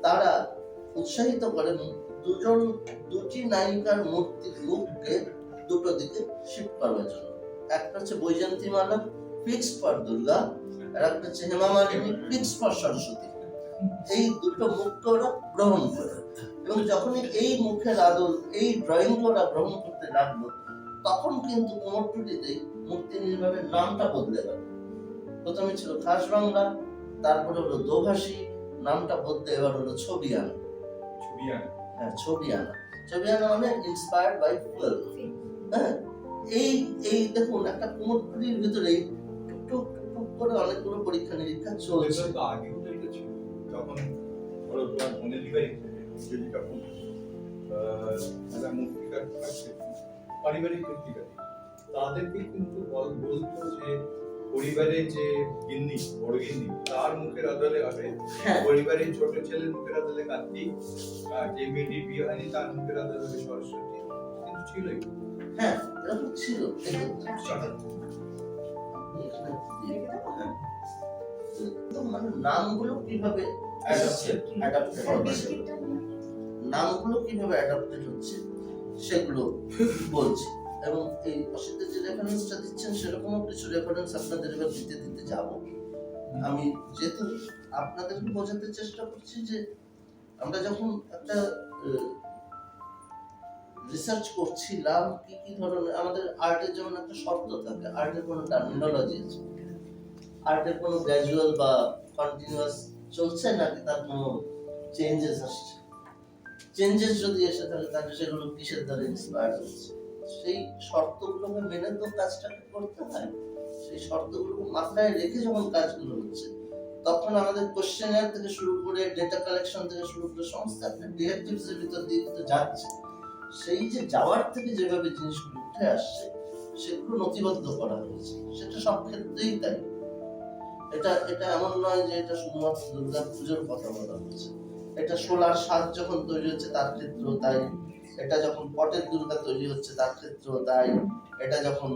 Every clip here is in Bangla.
তারা উৎসাহিত করেন দুটি নায়িকার মূর্তির রূপকে দুটো দিকে শিফট করার জন্য। একটা হচ্ছে বৈজয়ন্তীমালা ফিক্সড ফর দুর্গা, আর একটা হচ্ছে হেমা মালিনী ফিক্সড ফর সরস্বতী। এই দুটো মুখকে ওরা গ্রহণ করে, এবং যখনই এই মুখের আদল এই ড্রয়িং ওরা গ্রহণ করতে লাগলো, তখন কিন্তু কুমোরটুলিতেই মূর্তি নির্মাণের নামটা বদলে গেল। প্রথমে ছিল খাস বাংলা, তারপরে হলো দোভাষী, নামটা বদলে এবার হলো ছবিয়ানা। হ্যাঁ, ছবিয়ানা মানে ইন্সপায়ার্ড বাই ফুয়েল। হ্যাঁ, এই দেখুন একটা কুমোরটুলির ভিতরে টুকটুক টুকটুক করে অনেকগুলো পরীক্ষা নিরীক্ষা চলছে। আগে তো এটা ছিল, যখন ধরো তোমার অনেকবারই যখন মূর্তিকার পারিবারিক মূর্তিকার, তাদেরকে কিন্তু বলতো যে পরিবারের যে গিন্নি, বড় গিন্নি, তার মুখের আদলে হবে, পরিবারের ছোট ছেলের মুখের আদলে কার্তিক, যে মেয়েটির বিয়ে হয়নি তার মুখের আদলে হবে সরস্বতী। কিন্তু ছিলই, হ্যাঁ এরকম ছিল। মানে নামগুলো কিভাবে অ্যাডাপ্টেড হচ্ছে সেগুলো বলছি, এবং এই অসিত যে রেফারেন্সটা দিচ্ছেন সেরকমও কিছু রেফারেন্স আপনাদের এবার দিতে যাব। আমি যেহেতু আপনাদেরকে বোঝাতে চেষ্টা করছি যে আমরা যখন একটা রিসার্চ করছিলাম কি কি ধরনের আমাদের আর্টের যেমন একটা শব্দ থাকে, আর্টের কোনো টার্মিনোলজি আছে, আর্টের কোনো গ্র্যাজুয়াল বা কন্টিনিউয়াস চলছে নাকি তার কোনো চেঞ্জেস আসছে, চেঞ্জেস যদি এসে থাকে তাহলে সেগুলো কিসের দ্বারা ইন্সপায়ার্ড হচ্ছে, সেই শর্তগুলোকে মেনে তো কাজটাকে করতে হয়। সেই শর্তগুলোকে মাথায় রেখে যখন কাজগুলো হচ্ছে, তখন আমাদের কোশ্চেনার থেকে শুরু করে ডেটা কালেকশন থেকে শুরু করে সমস্ত একটা ডিরেক্টিভস এর ভিতর দিয়ে কিন্তু যাচ্ছে। সেই যে যাওয়ার থেকে যেভাবে জিনিসগুলো উঠে আসছে সেগুলো নথিবদ্ধ করা হয়েছে, সেটা সব ক্ষেত্রেই তাই। এটা এমন নয় যে এটা শুধুমাত্র দুর্গা পুজোর কথা বলা হচ্ছে, এটা 16 সাজ যখন তৈরি হচ্ছে তার ক্ষেত্রেও তাই, এটা যখন পটের দুর্গা তৈরি হচ্ছে তার ক্ষেত্রেও তাই, এটা যখন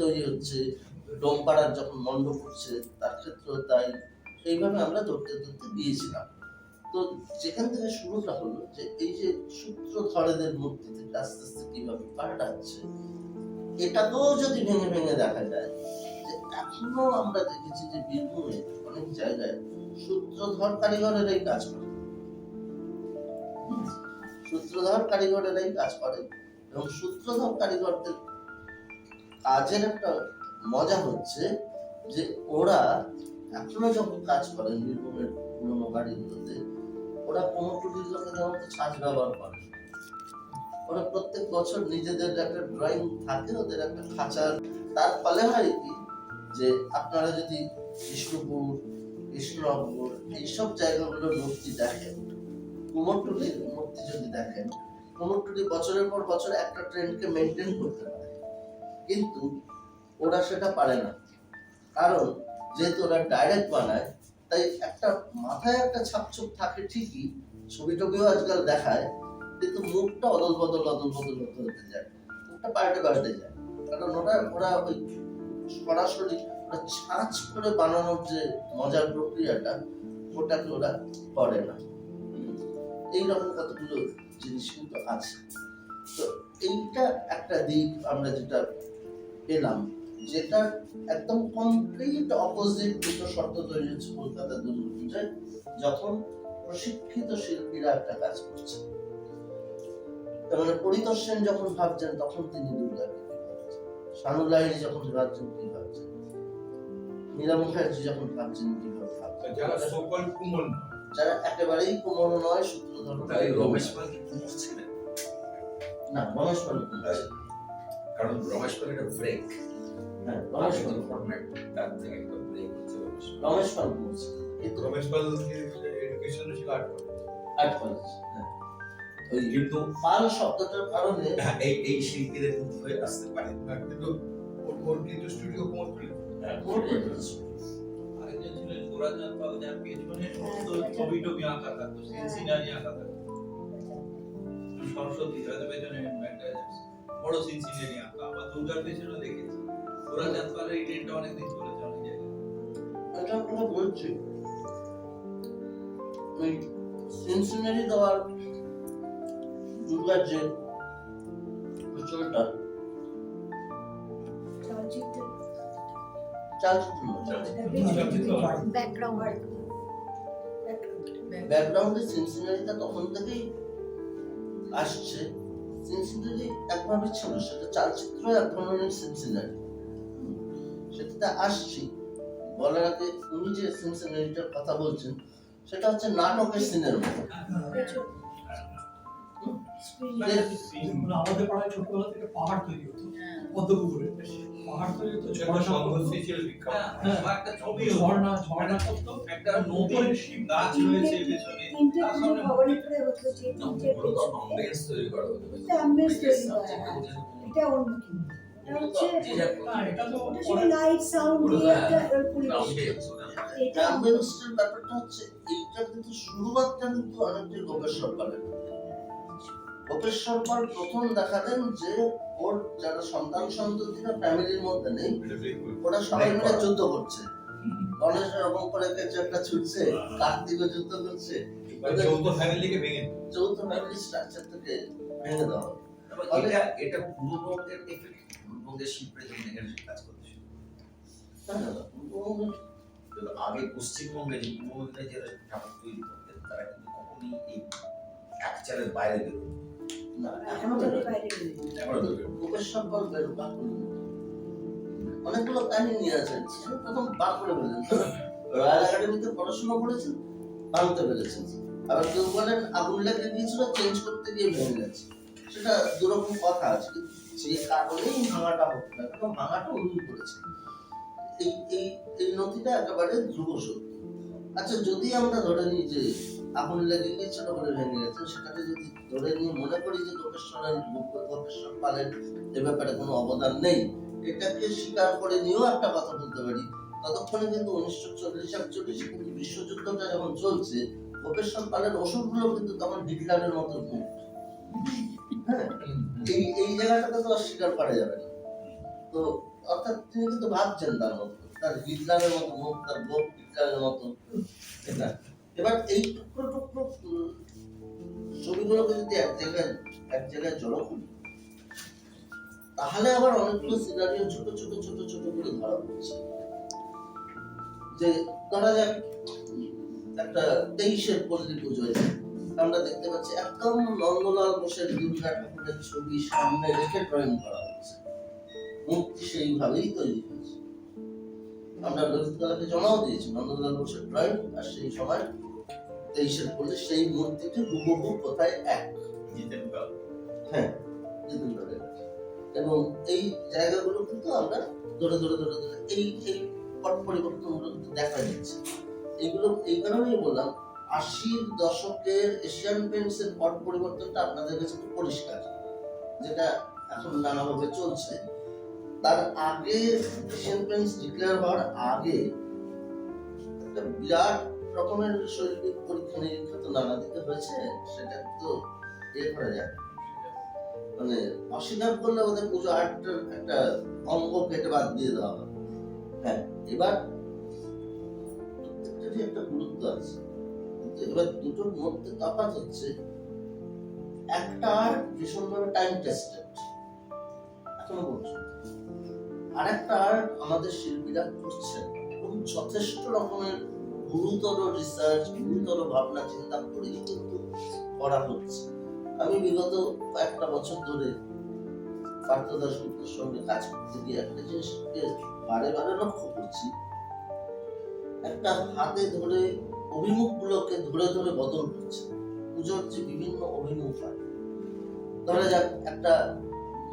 তৈরি হচ্ছে ডোমপাড়ার যখন মণ্ডপ হচ্ছে তার ক্ষেত্রেও তাই। এইভাবে আমরা ধরতে দিয়েছিলাম। তো যেখান থেকে শুরুটা হলো যে এই যে সূত্রধরেদের মূর্তি থেকে আস্তে আস্তে কিভাবে পাল্টাচ্ছে, এটাকেও যদি ভেঙে ভেঙে দেখা যায় যে এখনো আমরা দেখেছি যে বীরভূমে অনেক জায়গায় সূত্রধর কারিগরেরাই কাজ করে, সূত্রধর কারিগরেরাই কাজ করে, এবং সূত্রধর কারিগরদের কাজের একটা মজা হচ্ছে যে ওরা এখনো যখন কাজ করেন বীরভূমের পুরোনো বাড়িগুলোতে, ওরা কুমোরটুলির লোকেদের মতো ছাঁচ ব্যবহার করে। ওরা প্রত্যেক বছর নিজেদের একটা ড্রয়িং থাকে, ওদের একটা খাঁচার। তার ফলে হয় কি যে আপনারা যদি কৃষ্ণপুর, কৃষ্ণনগর এইসব জায়গাগুলোর মূর্তি দেখেন, কুমোরটুলির মূর্তি যদি দেখেন, কুমোরটুলি বছরের পর বছর একটা ট্রেন্ডকে মেনটেন করতে পারে, কিন্তু ওরা সেটা পারে না। কারণ যেহেতু ওরা ডাইরেক্ট বানায়, তাই একটা মাথায় একটা ছাপছুপ থাকে ঠিকই, ছবি টবিও আজকাল দেখায়, কিন্তু মুখটা অদল বদল হতে যায়, মুখটা পাল্টে যায়। কারণ ওরা ওই সরাসরি ছাঁচ করে বানানোর যে মজার প্রক্রিয়াটা, ওটাকে ওরা করে না। এইরকম কতগুলো জিনিস কিন্তু আছে। তো এইটা একটা দিক আমরা যেটা পেলাম, যেটা একদম কমপ্লিট অপোজিট দুটো শর্ত তৈরি হচ্ছে কলকাতা দুর্গাপূজায়, যখন প্রশিক্ষিত শিল্পীরা একটা কাজ করছে। তার মানে পরিতোষ সেন যখন ভাবছেন তখন তিনি দুর্গাকে কি ভাবছেন, শানু লাহিড়ী যখন ভাবছেন কি ভাবছেন, মীরা মুখার্জি যখন ভাবছেন কিভাবে ভাবছেন, যারা সকল কুমোর, যারা একেবারেই কুমোর নয়, সূত্রধর। তাই রমেশ পাল কুমোর ছিলেন না, রমেশ পাল কুমোর, কারণ রমেশ পাল একটা ব্রেক, হ্যাঁ রমেশ পাল ফরম্যাট, তার থেকে একটা ব্রেক হচ্ছে রমেশ পাল কুমোর। কিন্তু রমেশ পাল এডুকেশন ছিল আর্ট কলেজ, হ্যাঁ। ওই কিন্তু পাল শব্দটার কারণে এই শিল্পীদের মধ্যে আসতে পারে, কিন্তু ওর কিন্তু স্টুডিও কুমোর ছিল। আরেকজন ছিলেন গোরাচাঁদ পাল, যার পেছনে সমস্ত ছবি টবি আঁকা থাকতো, সিনারি আঁকা থাকতো। সরস্বতী রাজা পেছনে বড় সিনারি আঁকা, আবার দুর্গার পেছনে দেখেছি। গোরাচাঁদ পালের এই ট্রেনটা অনেকদিন চলেছে অনেক জায়গায়। এটা আমরা বলছি ওই সিনসিনারি দেওয়ার দুর্গার যে চলটা ব্যাকগ্রাউন্ডে সিনসিনারিটা তখন থেকেই আসছে। সিনসিনারি একভাবে ছিল, সেটা চালচিত্র এক ধরনের সিনসিনারি, সেটাতে আসছি। বলার আগে উনি যে সিনসিনারিটার কথা বলছেন সেটা হচ্ছে নাটকের সিনের মতো। আমাদের পাড়ায় ছোটবেলা থেকে পাহাড় তৈরি হতো পদ্মপুকুরে, পাহাড় তৈরি হতো, একটা ছবি ঝর্ণা ঝর্ণা করতো, একটা নদীর গাছ রয়েছে পেছনে, তার সামনে ওগুলো তো অ্যাম্বিয়েন্স তৈরি করা হতো। এটা অন্য কি যে যা এটা তো লাইট সাউন্ড দিয়ে একটা পরিবেশ। অ্যাম্বিয়েন্স এটা অ্যাম্বিয়েন্সের ব্যাপারটা হচ্ছে এইটা কিন্তু শুরুমাত্রা কিন্তু অনেকটাই গোপেশ্বর পালের। গোপেশ্বর পাল প্রথম দেখালেন যে ওর যারা সন্তান সন্ততিরা ফ্যামিলির মধ্যে নেই, ওরা সবাই মিলে যুদ্ধ করছে। গণেশ এরকম করে কিছু একটা ছুটছে, কার্তিকও যুদ্ধ করছে, যৌথ ফ্যামিলিকে ভেঙে যৌথ ফ্যামিলি স্ট্রাকচারটাকে ভেঙে দেওয়া হবে। এটা পূর্ববঙ্গের এফেক্ট, পূর্ববঙ্গের শিল্পীরা যখন এখানে কাজ করতে শুরু করে। কিন্তু আগে পশ্চিমবঙ্গে যে পূর্ববঙ্গে যারা ঠাকুর তৈরি করতেন তারা কিন্তু কখনোই এই অ্যাকচারের বাইরে বেরোতো না, এখনো এখনো বাইরে বেরিয়ে এখনো বেরোতো। গোপেশ্বর পাল বেরোবা অনেকগুলো কাহিনী আছে, প্রথম বার করে ফেলেন। রয়্যাল একাডেমিতে পড়াশোনা করেছেন, ভাঙতে পেরেছেন। আবার কেউ বলেন আগুন লেগে গিয়েছিল, চেঞ্জ করতে গিয়ে ভেঙে গেছে। সেটা দুরকম কথা আছে, কিন্তু যে কারণেই ভাঙাটা হতো না, কারণ ভাঙাটা উনি করেছেন। এই এই এই নথিটা একেবারে ধ্রুব সত্য। আচ্ছা, যদি আমরা ধরে নিই যে আগুন লেগে গিয়েছিল বলে ভেঙে গেছে, সেটাকে যদি ধরে নিয়ে মনে করি যে গোপেশ্বর পালের এ ব্যাপারে কোনো অবদান নেই, এটাকে স্বীকার করে নিয়েও একটা কথা বলতে পারি। ততক্ষণে কিন্তু 1940-41 কিন্তু বিশ্বযুদ্ধটা যখন চলছে, গোপেশ্বর পালের ওষুধগুলো কিন্তু তখন হিটলারের মতো মুখ। হ্যাঁ, এই জায়গাটাতে তো অস্বীকার করা যাবে না। তো অর্থাৎ তিনি কিন্তু ভাবছেন তার মতো, তার হিটলারের মতো মুখ, তার গোপ হিটলারের মতো। এটা এবার এই টুকরো টুকরো ছবিগুলোকে যদি এক জায়গায় জড়ো করি, তাহলে আবার অনেকগুলো সিনারিও ছোট ছোট ছোট ছোট করে ধরা পড়ছে। যে ধরা যাক একটা 23-এর পল্লী পুজোয় আমরা দেখতে পাচ্ছি একদম নন্দলাল বোসের দুর্গা ঠাকুরের ছবি সামনে রেখে ড্রয়িং করা হয়েছে, মূর্তি সেইভাবেই তৈরি হয়েছে। আমরা ললিতকলাকে জমাও দিয়েছি নন্দলাল বোসের ড্রয়িং, আর সেই সময় 23-এর পল্লী সেই মূর্তিটি হুবহু কোথায় এক। হ্যাঁ, জিতেন্দ্রের কাছে। এবং এই জায়গাগুলো কিন্তু আমরা ধরে ধরে ধরে ধরে এই এই পট পরিবর্তনগুলো কিন্তু দেখা যাচ্ছে। এগুলো এই কারণেই বললাম, 80-র দশকের এশিয়ান পেইন্টসের পট পরিবর্তনটা আপনাদের কাছে খুব পরিষ্কার, যেটা এখন নানাভাবে চলছে। তার আগে এশিয়ান পেইন্টস ডিক্লেয়ার হওয়ার আগে একটা বিরাট রকমের শৈল্পিক পরীক্ষা নিরীক্ষা তো নানা দিতে হয়েছে, সেটা তো এ করা যায় মানে অস্বীকার করলে ওদের পুজো আর্টের একটা অঙ্গ কেটে বাদ দিয়ে দেওয়া হবে। হ্যাঁ, এবার একটা গুরুত্ব আছে, কিন্তু এবার দুটোর মধ্যে তফাৎ হচ্ছে, একটা আর্ট ভীষণভাবে টাইম টেস্টেড এখনো পর্যন্ত, আর একটা আর্ট আমাদের শিল্পীরা করছেন এবং যথেষ্ট রকমের গুরুতর রিসার্চ, গুরুতর ভাবনা চিন্তা করেই কিন্তু করা হচ্ছে। আমি বিগত কয়েকটা বছর ধরে পার্থ দাশগুপ্তের সঙ্গে কাজ করতে গিয়ে একটা জিনিসকে বারে বারে লক্ষ্য করছি, একটা হাতে ধরে অভিমুখগুলোকে ধরে ধরে বদল করছে। পুজোর যে বিভিন্ন অভিমুখ হয়, ধরা যাক একটা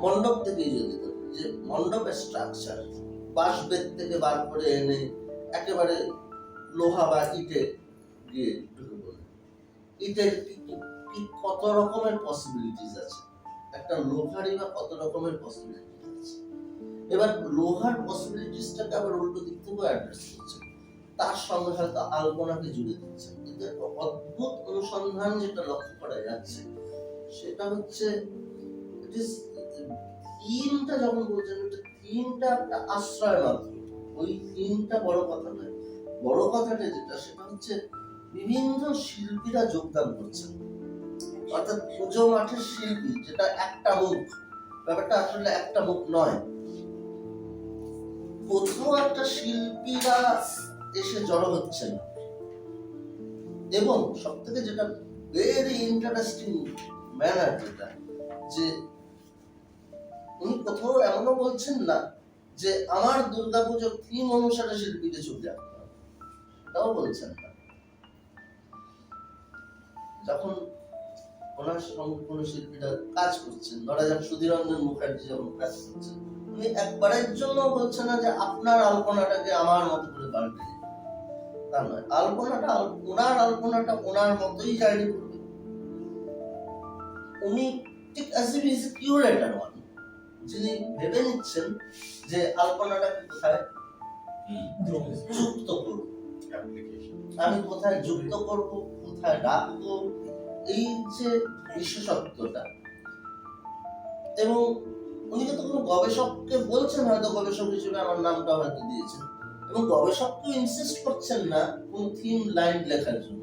মণ্ডপ থেকেই যদি ধরি, যে মণ্ডপের স্ট্রাকচার বাঁশ বেত থেকে বার করে এনে একেবারে লোহা বা ইটে দিয়ে ঢুকে পড়ে, ইটের কি কত রকমের পসিবিলিটিস আছে, একটা লোহারই বা কত রকমের পসিবিলিটিস আছে। এবার লোহার পসিবিলিটিসটাকে আবার উল্টো দিক থেকে অ্যাড্রেস করছে, তার সঙ্গে হয়তো আলপনাকে জুড়ে দিচ্ছে। কিন্তু একটা অদ্ভুত অনুসন্ধান যেটা লক্ষ্য করা যাচ্ছে, সেটা হচ্ছে থিমটা যখন বলছেন, থিমটা একটা আশ্রয় মাত্র, ওই থিমটা বড় কথা নয়। বড় কথাটা যেটা, সেটা হচ্ছে বিভিন্ন শিল্পীরা যোগদান করছেন। অর্থাৎ পুজো মাঠের শিল্পী যেটা একটা মুখ, ব্যাপারটা আসলে একটা মুখ নয়, কোথাও একটা শিল্পীরা এসে জড়ো হচ্ছেন। এবং সব থেকে যেটা ভেরি ইন্টারেস্টিং ম্যানার, যেটা যে উনি কোথাও এমনও বলছেন না যে আমার দুর্গাপুজোর থিম অনুসারে শিল্পীকে ছবি আঁকতে হবে, তাও বলছেন না। যখন ওনার সঙ্গে কোনো শিল্পীরা কাজ করছেন, ধরা যাক সুধীররঞ্জন মুখার্জি যখন কাজ করছেন, উনি একবারের জন্য বলছেন না যে আপনার আলপনাটাকে আমার মতো করে পাল্টে দিন, তা নয়। ওনার আলপনাটা ওনার মতোই জারি করবে। উনি ঠিক as if is curator one, যিনি ভেবে নিচ্ছেন যে আলপনাটাকে কোথায় যুক্ত করব, আমি কোথায় যুক্ত করব, কোথায় রাখবো, এই যে বিশেষত্বটা। এবং উনি কিন্তু কোনো গবেষককে বলছেন, হয়তো গবেষক হিসেবে আমার নামটা হয়তো দিয়েছেন, এবং গবেষককে ইনসিস্ট করছেন না কোন থিম লাইন লেখার জন্য।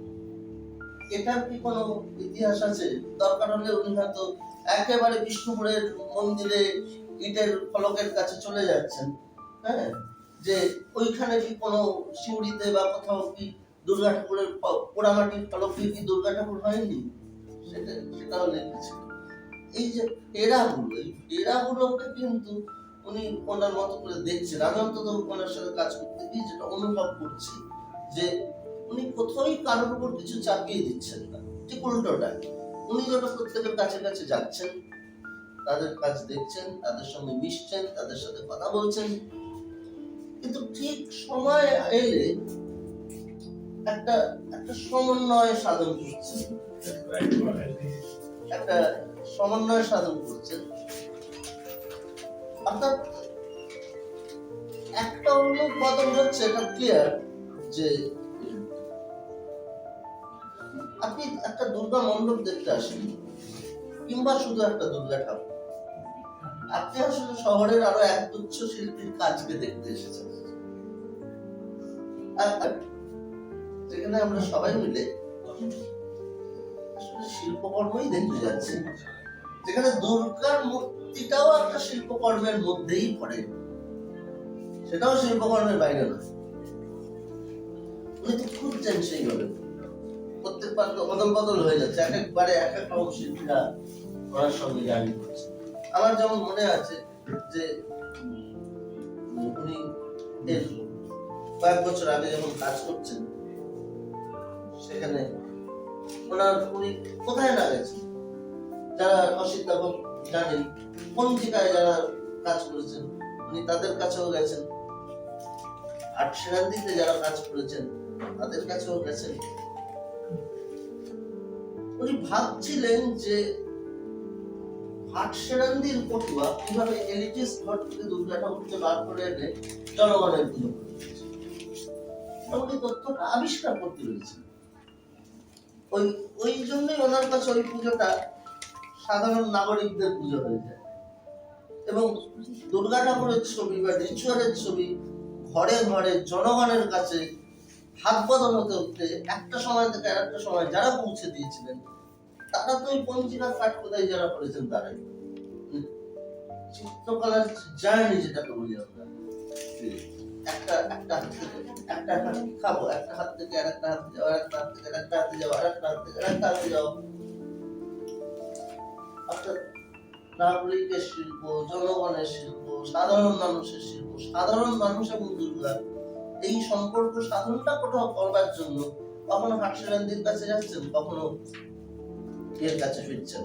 এটার কি কোনো ইতিহাস আছে? দরকার হলে উনি হয়তো একেবারে বিষ্ণুপুরের মন্দিরে ইটের ফলকের কাছে চলে যাচ্ছেন, হ্যাঁ, যে ওইখানে কি কোনো সিউড়িতে বা কোথাও কি দুর্গা ঠাকুরের পোড়ামাটির ফলক দিয়ে কি দুর্গা ঠাকুর হয়নি, সেটাও লিখেছিল। এই যে এরাগুলোকে কিন্তু উনি ওনার মতো করে দেখছেন। আমি অন্তত ওনার সাথে কাজ করতে গিয়ে যেটা অনুভব করছি, যে উনি কোথাওই কারোর উপর কিছু চাপিয়ে দিচ্ছেন না, ঠিক উল্টোটা। উনি যখন প্রত্যেকের কাছে কাছে যাচ্ছেন, তাদের কাজ দেখছেন, তাদের সঙ্গে মিশছেন, তাদের সাথে কথা বলছেন, কিন্তু ঠিক সময় এলে একটা সমন্বয় সাধন করছেন, একটা সমন্বয় সাধন করছেন। অর্থাৎ একটা অনুবাদন হচ্ছে, এটা ক্লিয়ার যে আপনি একটা দুর্গা মণ্ডপ দেখতে আসেন, কিংবা শুধু একটা দুর্গা ঠাকুর, আপনি আসলে শহরের আরো এক তুচ্ছ শিল্পীর কাজকে দেখতে এসেছেন, যেখানে আমরা সবাই মিলে আসলে শিল্পকর্মই দেখতে যাচ্ছি, যেখানে দুর্গার মূর্তিটাও একটা শিল্পকর্মের মধ্যেই পড়ে, সেটাও শিল্পকর্মের বাইরে নয়। উনি তো খুঁজছেন সেইভাবে, প্রত্যেকবার তো বদল হয়ে যাচ্ছে, একবারে এক এক রকম শিল্পীরা ওনার সঙ্গে জার্নি করছে। আমার যেমন মনে আছে যে উনি কয়েক বছর আগে যখন কাজ করছেন, সেখানে উনি কোথায় না গেছেন, যারা অসিদ্ধাবক জানেন, পঞ্জিকায় যারা কাজ করেছেন উনি তাদের কাছেও গেছেন, আটসেরান্দিতে যারা কাজ করেছেন তাদের কাছেও গেছেন। উনি ভাবছিলেন যে আটসেরান্দির পটুয়া কিভাবে এলিটিস্ট ঘর থেকে দুর্গা ঠাকুরকে বার করে এনে জনগণের পুজো করেছে, উনি তথ্যটা আবিষ্কার করতে পেরেছেন। ওই জন্যই ওনার কাছে ওই পুজোটা সাধারণ নাগরিকদের পুজো হয়ে যায়, এবং দুর্গা ঠাকুরের ছবি বা রিচুয়ালের ছবি ঘরে ঘরে জনগণের কাছে হাত বদল হতে হতে একটা সময় থেকে আর একটা সময় যারা পৌঁছে দিয়েছিলেন, তারা তো ওই পঞ্জিকার কাঠ খোদাই যারা করেছেন তারাই। চিত্রকলার জার্নি যেটাকে বলি আমরা, একটা হাত থেকে একটা হাত খাবো, একটা হাত থেকে আর একটা হাতে যাওয়া, একটা হাত থেকে একটা হাতে যাওয়া, আর একটা হাত থেকে একটা হাতে যাওয়া, অর্থাৎ নাগরিকের শিল্প, জনগণের শিল্প, সাধারণ মানুষের শিল্প, সাধারণ মানুষ এবং দুর্গা, এই সম্পর্ক সাধনটা কোথাও করবার জন্য কখনো হাটসেরান্দির কাছে যাচ্ছেন, কখনো এর কাছে ফিরছেন,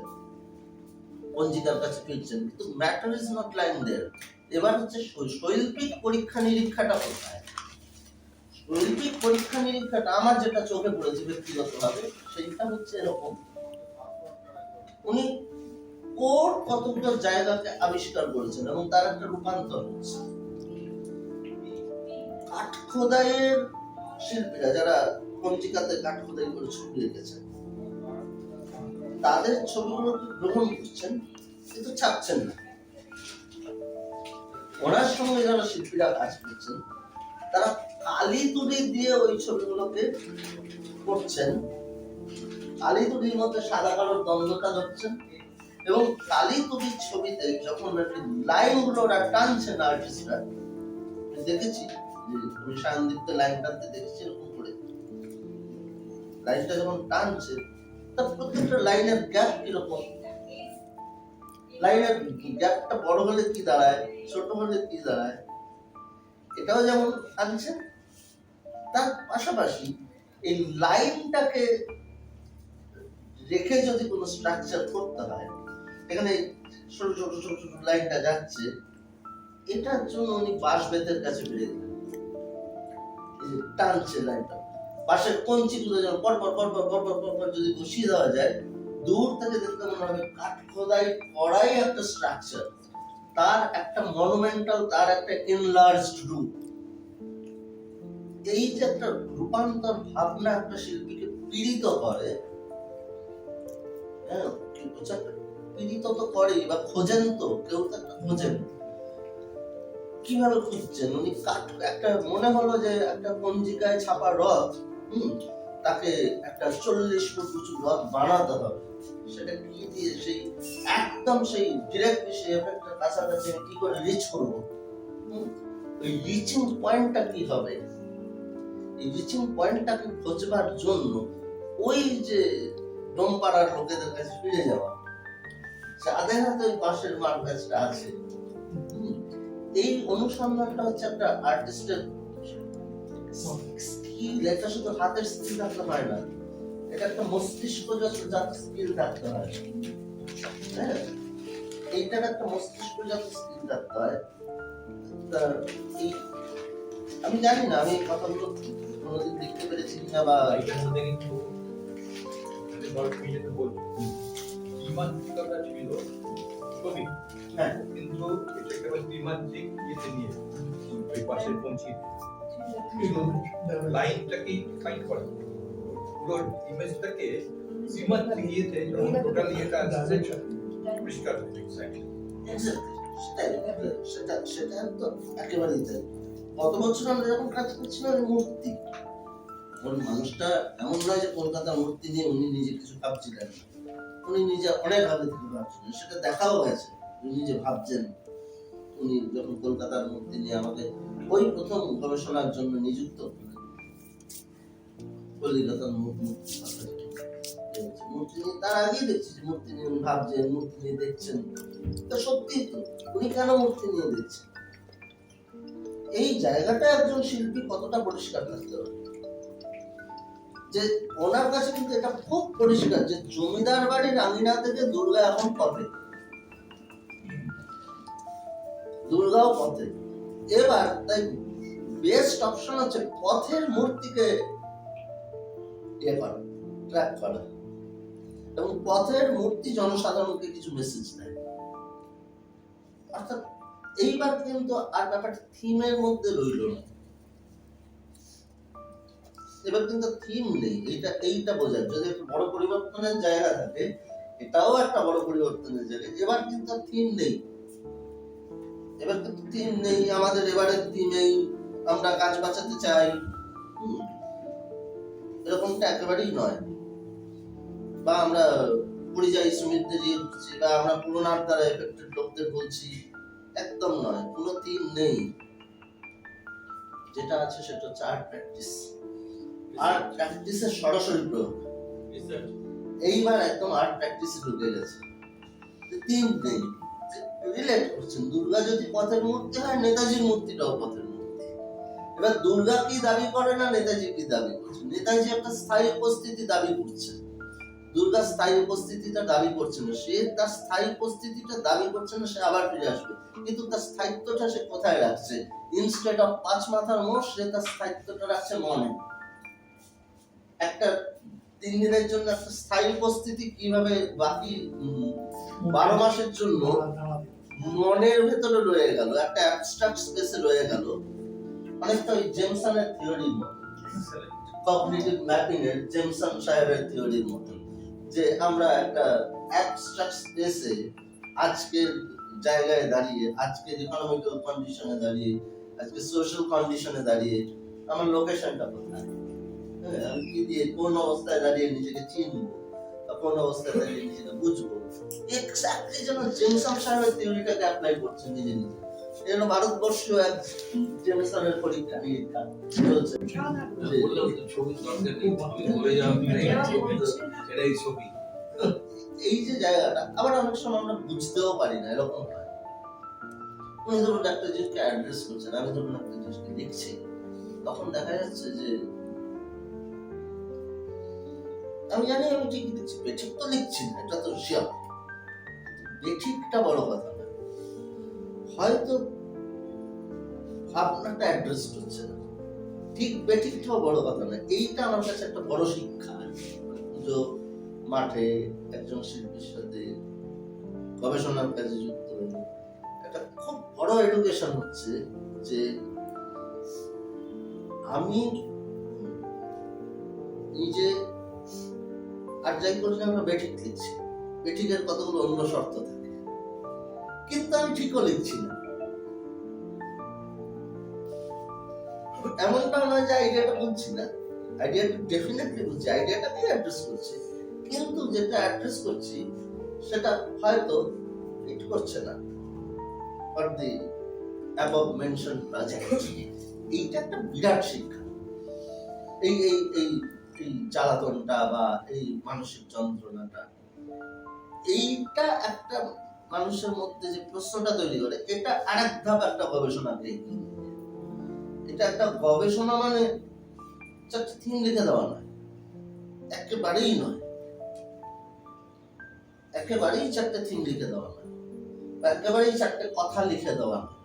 পঞ্জিকার কাছে ফিরছেন, কিন্তু ম্যাটার ইজ নট লাইং দেয়ার। এবার হচ্ছে শৈল্পিক পরীক্ষা নিরীক্ষাটা কোথায়? শৈল্পিক পরীক্ষা নিরীক্ষাটা আমার যেটা চোখে পড়েছে ব্যক্তিগতভাবে, সেইটা হচ্ছে এরকম, উনি কোর কতগুলো জায়গাকে আবিষ্কার করেছেন এবং তার একটা রূপান্তর হচ্ছে। কাঠ খোদাইয়ের শিল্পীরা যারা পঞ্জিকাতে কাঠ খোদাই করে ছবি এঁকেছেন, তাদের ছবিগুলোকে গ্রহণ করছেন কিন্তু ছাপছেন না। ওনার সঙ্গে যারা শিল্পীরা কাজ করছেন, তারা কালি তুলি দিয়ে ওই ছবিগুলোকে করছেন, কালী তুলির মধ্যে সাদা কালোর দ্বন্দ্বটা ধরছেন, এবং কালী তুলির ছবিতে যখন লাইন গুলো ওরা টানছেন আর্টিস্টরা, দেখেছি যে আমি সায়নদীপকে লাইন টানতে দেখেছি এরকম করে, লাইনটা যখন টানছে তার প্রত্যেকটা লাইনের গ্যাপ কিরকম, লাইনের গ্যাপটা বড় হলে কি দাঁড়ায়, ছোট হলে কি দাঁড়ায়, এটাও যেমন আনছেন। তার পাশাপাশি এই লাইনটাকে রেখে যদি কোনো স্ট্রাকচার করতে হয়, এখানে ছোট ছোট ছোট ছোট লাইনটা যাচ্ছে, এটার জন্য উনি বাঁশ বেতের কাছে ফিরে গেলেন, টানছে লাইনটা, বাঁশের কঞ্চিগুলো যেন পরপর পরপর পরপর পরপর যদি বসিয়ে দেওয়া যায়, দূর থেকে দেখতে মনে হবে কাঠ খোদাই করাই একটা স্ট্রাকচার, তার একটা মনুমেন্টাল, তার একটা এনলার্জড রূপ। এই যে একটা রূপান্তর ভাবনা একটা শিল্পীকে পীড়িত করে, হ্যাঁ পীড়িত তো করেই, বা খোঁজেন, তো কেউ তো একটা খোঁজেন, কিভাবে খুঁজছেন উনি, কাঠ একটা মনে হলো যে একটা পঞ্জিকায় ছাপা রথ, তাকে একটা 40 ফুট উঁচু রথ বানাতে হবে, সেটা কি দিয়ে, সেই একদম সেই ডিরেক্ট সেই এফেক্টের কাছাকাছি আমি কি করে রিচ করবো, ওই রিচিং পয়েন্টটা কি হবে, এই রিচিং পয়েন্টটাকে খোঁজবার জন্য ওই যে ডোমপাড়ার লোকেদের কাছে ফিরে যাওয়া, যাদের হাতে ওই বাঁশের মার গাছটা আছে, এই অনুসন্ধানটা হচ্ছে একটা আর্টিস্টের স্কিল। এটা শুধু হাতের স্কিল থাকতে হয় না, এটা একটা মস্তিষ্কজাত স্কিল থাকতে হয়, হ্যাঁ এইটার একটা মস্তিষ্কজাত স্কিল থাকতে হয়। এই আমি জানি না, আমি এই কথাগুলো কোনোদিন দেখতে পেরেছি কিনা, বা এটার সাথে কিন্তু ধর তুমি যেটা বলছো ত্রিমাত্রিকতা ছিল ছবি, হ্যাঁ কিন্তু এটাকে আবার ত্রিমাত্রিক ইয়েতে নিয়ে ওই পাশের পঞ্চি কিন্তু লাইনটাকে ফাইন করে পুরো ইমেজটাকে ত্রিমাত্রিক ইয়েতে টোটাল ইয়েটা আসছে পরিষ্কার হচ্ছে। সেটা তো একেবারেই তাই। গত বছর আমরা যখন কাজ করছিলাম মূর্তি, মানুষটা এমন নয় যে কলকাতার মূর্তি নিয়ে উনি নিজে কিছু ভাবছিলেন, উনি নিজে অনেক আগে থেকে ভাবছিলেন, সেটা দেখাও গেছে, উনি নিজে ভাবছেন। উনি যখন কলকাতার মূর্তি নিয়ে আমাকে ওই প্রথম গবেষণার জন্য নিযুক্ত কলিকাতার মূর্তি নিয়ে, তার আগেই দেখছি যে মূর্তি নিয়ে উনি ভাবছেন, মূর্তি নিয়ে দেখছেন, তো সত্যি তো উনি কেন মূর্তি নিয়ে দেখছেন, এই জায়গাটা একজন শিল্পী কতটা পরিষ্কার থাকতে হবে, যে ওনার কাছে কিন্তু এটা খুব পরিষ্কার যে জমিদার বাড়ির আঙিনা থেকে দুর্গা এখন পথে, দুর্গাও পথে। এবার তাই বেস্ট অপশন হচ্ছে পথের মূর্তিকে ইয়ে করা, ট্র্যাক করা, এবং পথের মূর্তি জনসাধারণকে কিছু মেসেজ দেয়। অর্থাৎ এইবার কিন্তু আর ব্যাপারটা থিমের মধ্যে রইল না, এবার কিন্তু থিম নেই, এইটা বোঝার যদি একটু বড় পরিবর্তনের জায়গা থাকে, এটাও একটা বড় পরিবর্তনের জায়গা। এবার কিন্তু থিম নেই, এবার কিন্তু থিম নেই, আমাদের এবারের থিমেই আমরা গাছ বাঁচাতে চাই, এরকমটা একেবারেই নয়, বা আমরা পরিযায়ী শ্রমিকদের ইয়ে করছি, বা আমরা পুরোনার দ্বারা এফেক্টেড লোকদের বলছি, একদম নয়, কোনো থিম নেই। যেটা আছে সেটা হচ্ছে আর্ট প্র্যাকটিস, আর্ট প্র্যাকটিসের সরাসরি প্রয়োগ। এইবার একদম আর্ট প্র্যাকটিসে ঢুকে গেছে, থিম নেই, রিলেট করছেন। দুর্গা যদি পথের মূর্তি হয়, নেতাজির মূর্তিটাও পথের মূর্তি। এবার দুর্গা কি দাবি করে না, নেতাজি কি দাবি করছে? নেতাজি একটা স্থায়ী উপস্থিতি দাবি করছে, দুর্গা স্থায়ী উপস্থিতিটা দাবি করছে না, সে তার স্থায়ী উপস্থিতিটা দাবি করছে না, সে আবার ফিরে আসবে, কিন্তু তার স্থায়িত্বটা সে কোথায় রাখছে? ইনস্টেড অফ 5 মাথার মোষ, সে তার স্থায়িত্বটা রাখছে মনে। একটা 3 দিনের জন্য একটা স্থায়ী উপস্থিতি কিভাবে বাকি 12 মাসের জন্য মনের ভেতরে রয়ে গেল, একটা অ্যাবস্ট্রাক্ট স্পেসে রয়ে গেল, অনেকটা ওই জেমসনের থিওরির মতো, কগনিটিভ ম্যাপিং এর জেমসন সাহেবের থিওরির মতো, যে আমরা একটা অ্যাবস্ট্রাক্ট স্পেসে আজকের জায়গায় দাঁড়িয়ে, আজকের ইকোনমিক্যাল কন্ডিশনে দাঁড়িয়ে, আজকে সোশ্যাল কন্ডিশনে দাঁড়িয়ে আমার লোকেশনটা কোথায়, হ্যাঁ, আমি কি দিয়ে কোন অবস্থায় দাঁড়িয়ে নিজেকে চিনবো বা কোন অবস্থায় দাঁড়িয়ে নিজেকে বুঝবো, এক্স্যাক্টলি যেন জেমসন সাহেবের থিওরিটাকে অ্যাপ্লাই করছে নিজে নিজে। এই জন্য ভারতবর্ষীয় এক জেমসনের পরীক্ষা নিরীক্ষা চলছে। বললাম তো ছবি দরকার নেই, তুমি বলে যাও সেটাই ছবি। এই যে জায়গাটা আবার অনেক সময় আমরা বুঝতেও পারি না, এরকম হয়। উনি ধরুন একটা জিনিসকে অ্যাড্রেস করছেন, আমি ধরুন একটা জিনিসকে লিখছি, তখন দেখা যাচ্ছে যে আমি জানি আমি ঠিক লিখছি, বেঠিক তো লিখছি না, এটা তো শিওর। বেঠিকটা বড় কথা না, হয়তো ভাবনাটা অ্যাড্রেস করছে না, ঠিক বেঠিকটাও বড় কথা না। এইটা আমার কাছে একটা বড় শিক্ষা। যে মাঠে একজন শিল্পীর সাথে গবেষণার কাজে যুক্ত হয়ে একটা খুব বড় এডুকেশন হচ্ছে যে আমি নিজে আর যাই করলে আমরা বেঠিক লিখছি, বেঠিকের কতগুলো অন্য শর্ত থাকে, কিন্তু আমি ঠিকও লিখছি না। এমনটা নয় যে আইডিয়াটা বুঝছি না, আইডিয়াটা ডেফিনেটলি বুঝছি, আইডিয়াটাকে অ্যাড্রেস করছি, কিন্তু যেটা অ্যাড্রেস করছি সেটা হয়তো ফিট করছে না for the above mention project. এইটা একটা বিরাট শিক্ষা। এই এই এই এই জ্বালাতনটা বা এই মানসিক যন্ত্রণাটা, এইটা একটা মানুষের মধ্যে যে প্রশ্নটা তৈরি করে, এটা আরেক ধাপ একটা গবেষণাকে এগিয়ে নিয়ে যায়। এটা একটা গবেষণা মানে চারটে থিম লিখে দেওয়া নয়, একেবারেই নয়, একেবারেই চারটে থিম লিখে দেওয়া নয়, বা একেবারেই চারটে কথা লিখে দেওয়া নয়।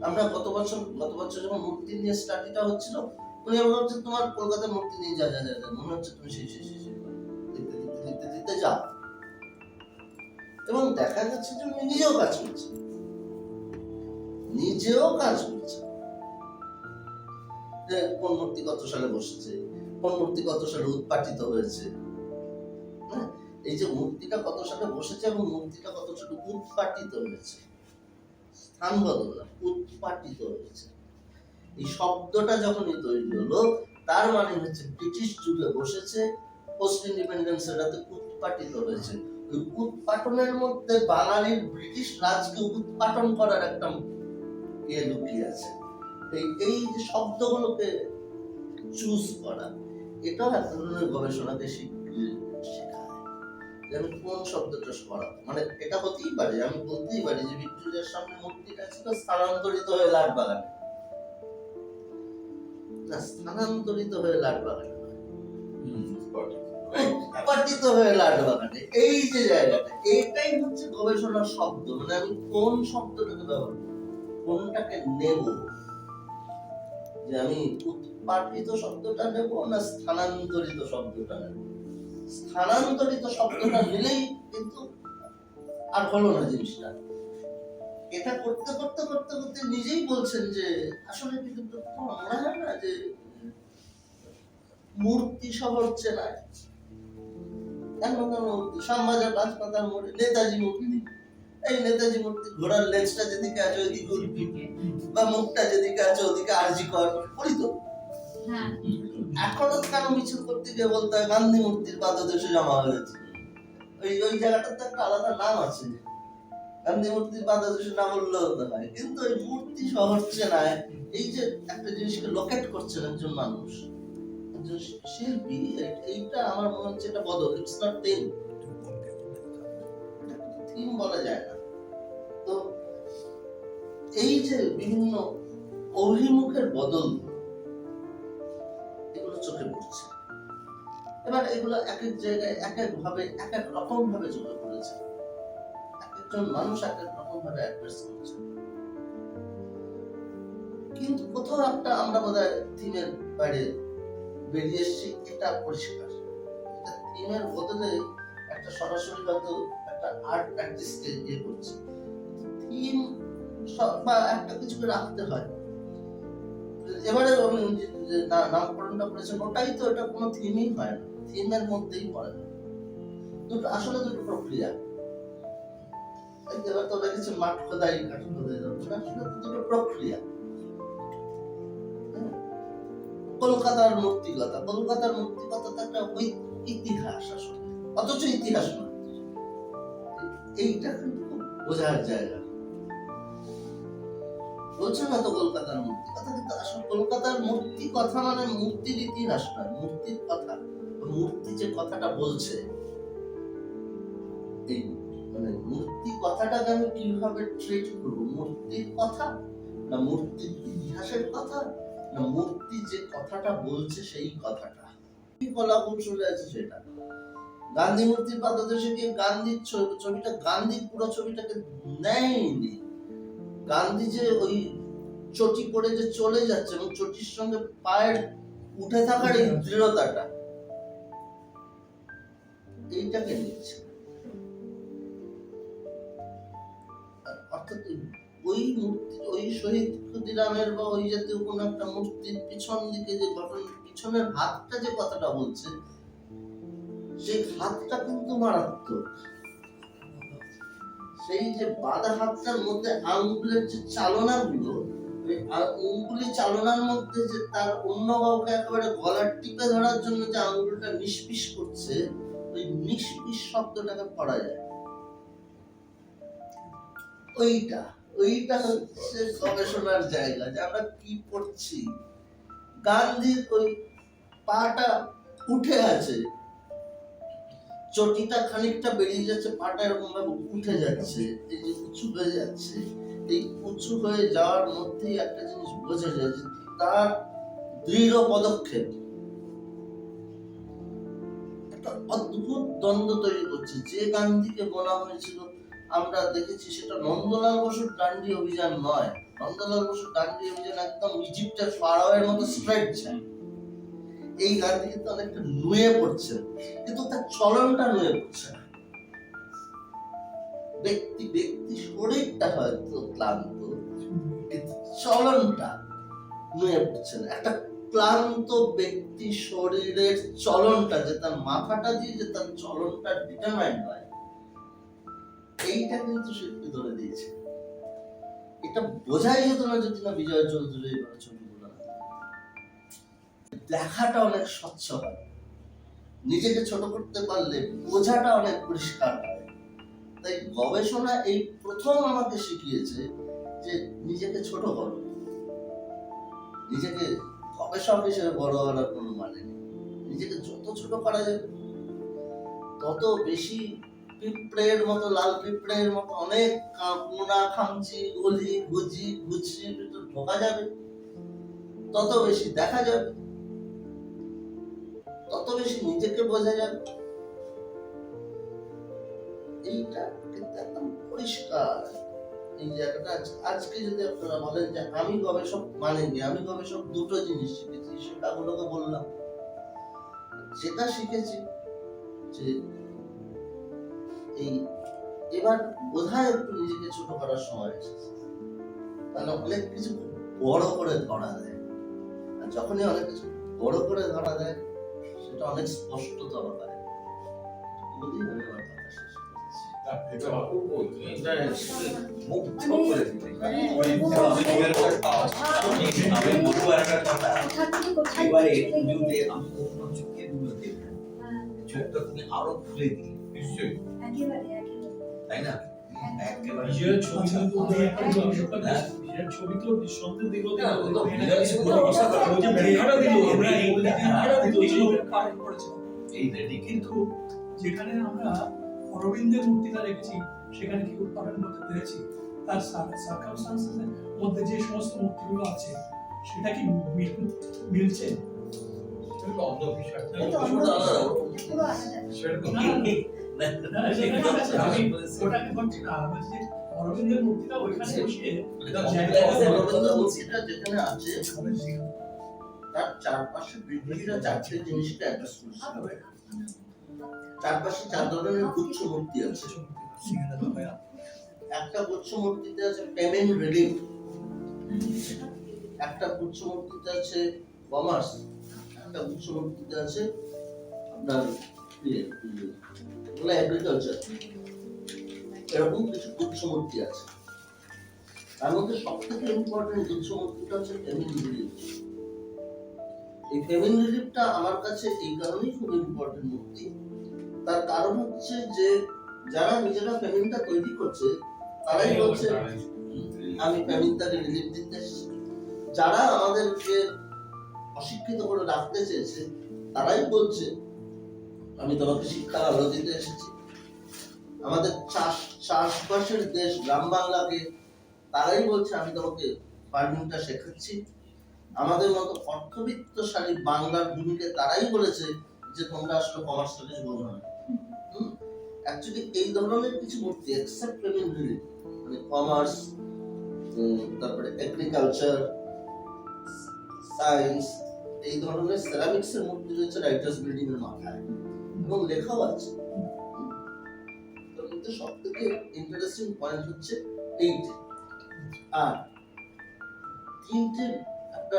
আমরা গত বছর যখন মূর্তি নিয়ে স্টাডিটা হচ্ছিল, উনি আমার বলছেন তোমার কলকাতার মূর্তি নিয়ে যা যা যা যা, মনে হচ্ছে তুমি সেই লিখতে লিখতে যাও। এবং দেখা যাচ্ছে যে উনি নিজেও কাজ করছে, যে কোন মূর্তি কত সালে বসেছে, কোন মূর্তি কত সালে উৎপাটিত হয়েছে, হ্যাঁ, এই যে মূর্তিটা কত সালে বসেছে এবং মূর্তিটা কত সালে উৎপাটিত হয়েছে, স্থান বদল না, উৎপাটিত হয়েছে। এই শব্দটা যখনই তৈরি হলো, তার মানে হচ্ছে ব্রিটিশ যুগে বসেছে, পোস্ট ইন্ডিপেন্ডেন্স এটাতে উৎপাটিত হয়েছে। ওই উৎপাটনের মধ্যে বাঙালির ব্রিটিশ রাজকে উৎপাটন করার একটা ইয়ে লুকিয়ে আছে। এই যে শব্দগুলোকে চুজ করা, এটাও এক ধরনের গবেষণাকে শেখায় যে আমি কোন শব্দটা সরাবো। মানে এটা হতেই পারে, আমি বলতেই পারি যে ভিক্টোরিয়ার সামনে মূর্তিটা ছিল স্থানান্তরিত হয়ে লাটবাগানে, না স্থানান্তরিত হয়ে লাটবাগানে উৎপাটিত হয়ে লাটবাগানে। এই যে জায়গাটা, এটাই হচ্ছে গবেষণার শব্দ। মানে আমি কোন শব্দটাকে ব্যবহার করব, কোনটাকে নেব, যে আমি উৎপাটিত শব্দটা নেব না স্থানান্তরিত শব্দটা নেব। স্থানান্তরিত শব্দটা নিলেই কিন্তু আর হলো না জিনিসটা। এটা করতে করতে করতে করতে নিজেই বলছেন যে আসলে কিন্তু মনে হয় না যে মূর্তি শহর চেনায়, শ্যামবাজার রাজপাতার মোড়ে নেতাজি মূর্তি, এই নেতাজি মূর্তি ঘোড়ার লেজটা যেদিকে আছে ওইদিকে উর্পি, বা মুখটা যেদিকে আছে ওদিকে আরজি কর করি তো। এখনো কেন মিছিল করতে গিয়ে বলতে হয় গান্ধী মূর্তির পাদদেশে জমা হয়েছে, ওই জায়গাটার তো একটা আলাদা নাম আছে, গান্ধী মূর্তির পাদদেশে না বললেও হতে হয়। কিন্তু ওই মূর্তি শহর চেনায়, এই যে একটা জিনিসকে লোকেট করছেন একজন মানুষ, একজন শিল্পী, এইটা আমার মনে হচ্ছে এটা বদল। ইটস নট থিম বলা যায় না। তো এই যে বিভিন্ন অভিমুখের বদল, এগুলো চোখে পড়ছে। এবার এগুলো এক এক জায়গায় এক এক ভাবে এক এক রকম ভাবে চোখে পড়েছে, এক একজন মানুষ এক এক রকম ভাবে অ্যাড্রেস করছে। কিন্তু কোথাও একটা আমরা বোধহয় থিমের বাইরে বেরিয়ে এসেছি, এটা পরিষ্কার। এটা থিমের বদলে একটা সরাসরি হয়তো একটা আর্ট প্র্যাকটিসকে ইয়ে করছে। থিম বা একটা কিছুকে রাখতে হয়। এবারে আমি যে নামকরণটা করেছেন ওটাই তো, এটা কোনো থিমই হয় না, থিমের মধ্যেই পড়ে না। দুটো আসলে দুটো প্রক্রিয়া। এবার তো দেখেছি মাঠ খোদাই, কাঠ খোদাই, আসলে দুটো প্রক্রিয়া। কলকাতার মূর্তিকথা তো একটা ইতিহাস আসলে, অথচ ইতিহাস না। এইটা কিন্তু খুব বোঝার জায়গা। বলছে না তো কলকাতার মূর্তি কথা, কিন্তু আসলে কলকাতার মূর্তি কথা মানে মূর্তির ইতিহাস নয়, মূর্তির কথা। মূর্তি যে কথাটা বলছে, এই মানে মূর্তি কথাটাকে আমি কিভাবে ট্রিট করবো, মূর্তির কথা না মূর্তির ইতিহাসের কথা, না মূর্তি যে কথাটা বলছে সেই কথাটা কি কলা কৌশলে আছে সেটা। গান্ধী মূর্তির পাদদেশে গিয়ে গান্ধীর ছবিটা, গান্ধীর পুরো ছবিটাকে নেয়নি। গান্ধী যে ওই চটি পরে যে চলে যাচ্ছে এবং চটির সঙ্গে পায়ের উঠে থাকার এই দৃঢ়তাটা, এইটাকে নিচ্ছে। অর্থাৎ ওই মূর্তি, ওই শহীদ ক্ষুদিরামের বা ওই জাতীয় কোন একটা মূর্তির পিছন দিকে যে ঘটনা, পিছনের হাতটা যে কথাটা বলছে, সেই হাতটা কিন্তু মারাত্মক। সেই যে বাঁধা হাতটার মধ্যে আঙ্গুলের যে চালনাগুলো, ওই আঙ্গুলি চালনার মধ্যে যে তার অন্য কাউকে একেবারে গলার টিপে ধরার জন্য যে আঙ্গুলটা নিষ্পিস করছে, ওই নিষ্পিস শব্দটাকে পড়া যায়। ওইটা হচ্ছে গবেষণার জায়গা, যে আমরা কি পড়ছি। গান্ধীর ওই পাটা উঠে আছে, চটিটা খানিকটা বেরিয়ে যাচ্ছে, পাটা এরকম ভাবে উঠে যাচ্ছে, এই যে উঁচু হয়ে যাচ্ছে। এই উঁচু হয়ে যাওয়ার মধ্যেই একটা জিনিস বোঝা যায় যে তার দৃঢ় পদক্ষেপ একটা অদ্ভুত দ্বন্দ্ব তৈরি করছে। যে গান্ধীকে বলা হয়েছিল, আমরা দেখেছি, সেটা নন্দলাল বসুর ডান্ডি অভিযান নয়। নন্দলাল বসুর ডান্ডি অভিযান একদম ইজিপ্টের ফারাওয়ের মতো স্ট্রেট যায়। এই গান্ধী কিন্তু অনেকটা নুয়ে পড়ছে, কিন্তু তার চলনটা নুয়ে পড়ছে না। ব্যক্তি শরীরটা হয়তো ক্লান্ত, কিন্তু চলনটা নুয়ে পড়ছে না। একটা ক্লান্ত ব্যক্তি শরীরের চলনটা, যে তার মাথাটা দিয়ে যে তার চলনটা ডিটারমাইন্ড হয়, এইটা কিন্তু শিল্পী ধরে দিয়েছে। এটা বোঝাই যেত না যদি না বিজয় চৌধুরী এবার ছবিগুলো দেখাটা অনেক স্বচ্ছ হয়, নিজেকে ছোট করতে পারলে বোঝাটা অনেক পরিষ্কার হয়। তাই গবেষণা এই প্রথম আমাকে শিখিয়েছে যে নিজেকে ছোট করো। নিজেকে গবেষক হিসেবে বড় হওয়ার কোনো মানে নেই। নিজেকে যত ছোট করা যাবে তত বেশি পিঁপড়ের মতো, লাল পিঁপড়ের মতো অনেক কোনা খামচি গলি গুজি গুছির ভিতর ঢোকা যাবে, তত বেশি দেখা যাবে, তত বেশি নিজেকে বোঝা যাবে। এইটা কিন্তু একদম পরিষ্কার। এই জায়গাটা আজকে যদি আপনারা বলেন যে আমি গবেষক মানেনি, আমি গবেষক দুটো জিনিস শিখেছি, সেটা গুলোকে বললাম। যেটা শিখেছি যে এই এবার বোধহয় একটু নিজেকে ছোট করার সময় এসেছে, তাহলে অনেক কিছু বড় করে ধরা দেয়। আর যখনই অনেক কিছু বড় করে ধরা দেয়, সেটা অনেক স্পষ্টতর হয়। বলি আমি আমার কথা শেষ করছি। এটা অপূর্ব। এটা মুগ্ধ করে দিতে পারে। আমি বলবো একটা কথা, এবারে ভিডিওতে আমি কখনো চোখে ভিডিও দেখবো, চোখটা তুমি আরো খুলে দিই, নিশ্চয়ই। তাই না? একেবারে নিজের ছবি তো একটা গবেষকতা, নিজের ছবি তো নিঃসন্দেহে দিল, না, ও তো বিরাট কোনো কথা না। ওই যে ব্যাখ্যাটা দিল, আমরা এই ব্যাখ্যাটা দিল, এই জন্য কারণ করেছিল। এই রেডি কিন্তু যেখানে আমরা অরবিন্দের মূর্তিটা রেখেছি, সেখানে কি উৎপাদন করতে পেরেছি? তার সার্কামস্টান্সেসের মধ্যে যে সমস্ত মূর্তিগুলো আছে, সেটা কি মিলছে? সেটা তো অন্ধবিশ্বাস। সেটা তো না, না, সেখানে আছে। আমি ওটাকে বলছি না, আমি বলছি যে অরবিন্দের মূর্তিটা ওইখানে বসিয়ে অরবিন্দ মূর্তিটা যেখানে আছে, তার চারপাশে ব্রিটিশরা চারটে জিনিসকে অ্যাড্রেস করছে। চারপাশে চার ধরনের গুচ্ছ মূর্তি আছে। একটা গুচ্ছ মূর্তিতে আছে পেমেন্ট রিলিফ, একটা গুচ্ছ মূর্তিতে আছে কমার্স, একটা গুচ্ছ মূর্তিতে আছে আপনার এগ্রিকালচার। এরকম কিছু গুচ্ছ মূর্তি আছে। তার মধ্যে সব থেকে ইম্পর্টেন্ট গুচ্ছ মূর্তিটা হচ্ছে পেমেন্ট রিলিফ। এই ফেমিন রিলিফটা আমার কাছে এই কারণেই খুব ইম্পর্টেন্ট মূর্তি। তার কারণ হচ্ছে যে যারা নিজেরা ফেমিনটা তৈরি করছে তারাই বলছে আমি ফেমিনটাকে রিলিফ দিতে এসেছি। যারা আমাদেরকে অশিক্ষিত করে রাখতে চেয়েছে তারাই বলছে আমি তোমাকে শিক্ষার আলো দিতে এসেছি। আমাদের চাষবাসের দেশ গ্রাম বাংলাকে তারাই বলছে আমি তোমাকে ফার্মিংটা শেখাচ্ছি। আমাদের মতো অর্থবিত্তশালী বাংলার ভূমিকে তারাই বলেছে যে তোমরা আসলে কমার্সটা কিছু বোঝো না। অ্যাকচুয়ালি এই ধরনের কিছু মূর্তি এক্সেপ্ট ফেমিন রিলিফ মানে কমার্স, তারপরে এগ্রিকালচার, সায়েন্স, এই ধরনের সেরামিক্স এর মূর্তি রয়েছে রাইটার্স বিল্ডিং এর মাথায় এবং লেখাও আছে। তার মধ্যে সব থেকে ইন্টারেস্টিং পয়েন্ট হচ্ছে এইটা। আর তিনটে একটা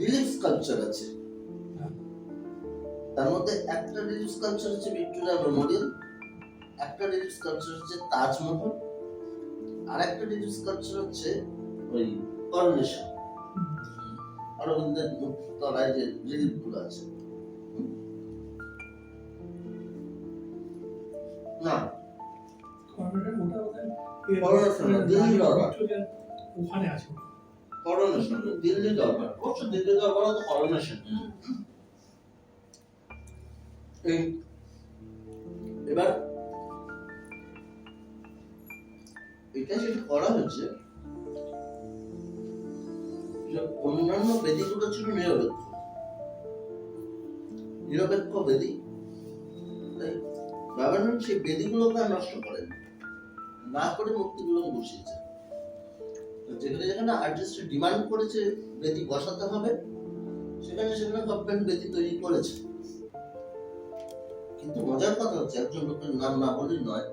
রিলিফ স্কাল্পচার আছে, তার মধ্যে একটা রিলিফ স্কাল্পচার হচ্ছে ভিক্টোরিয়া মেমোরিয়াল, একটা রিলিফ স্কাল্পচার হচ্ছে তাজমহল, আর একটা রিলিফ স্কাল্পচার হচ্ছে ওই করোনেশন, অরবিন্দের তলায় যে রিলিফ গুলো আছে। না ওখানে আছে করোনেশন দিল্লি দরবার, অবশ্য দিল্লি দরবার তো করোনেশন। এবার এটা যেটা করা হচ্ছে অন্যান্য বেদিগুলো ছিল নিরপেক্ষ বেদি, তাই গভর্নমেন্ট সেই বেদিগুলোকে আর নষ্ট করেন না করে মূর্তিগুলোকে বসিয়েছে। যেখানে যেখানে আর্টিস্ট ডিমান্ড করেছে বেদি বসাতে হবে সেখানে সেখানে গভর্নমেন্ট বেদি তৈরি করেছে। কিন্তু মজার কথা হচ্ছে একজন লোকের নাম না বলেই নয়,